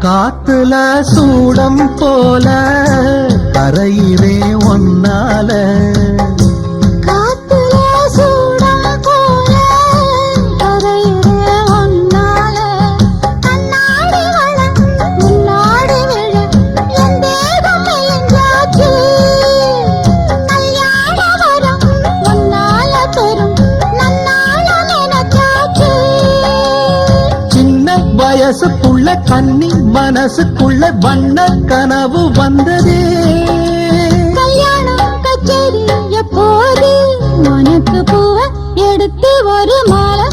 காத்துல சூடம் போல கரையிலே ஒன்னால வயசுக்குள்ள கன்னி மனசுக்குள்ள வண்ண கனவு வந்ததே. கல்யாணம் கச்சேரி எப்போது உனக்கு பூவ எடுத்து ஒரு மாலை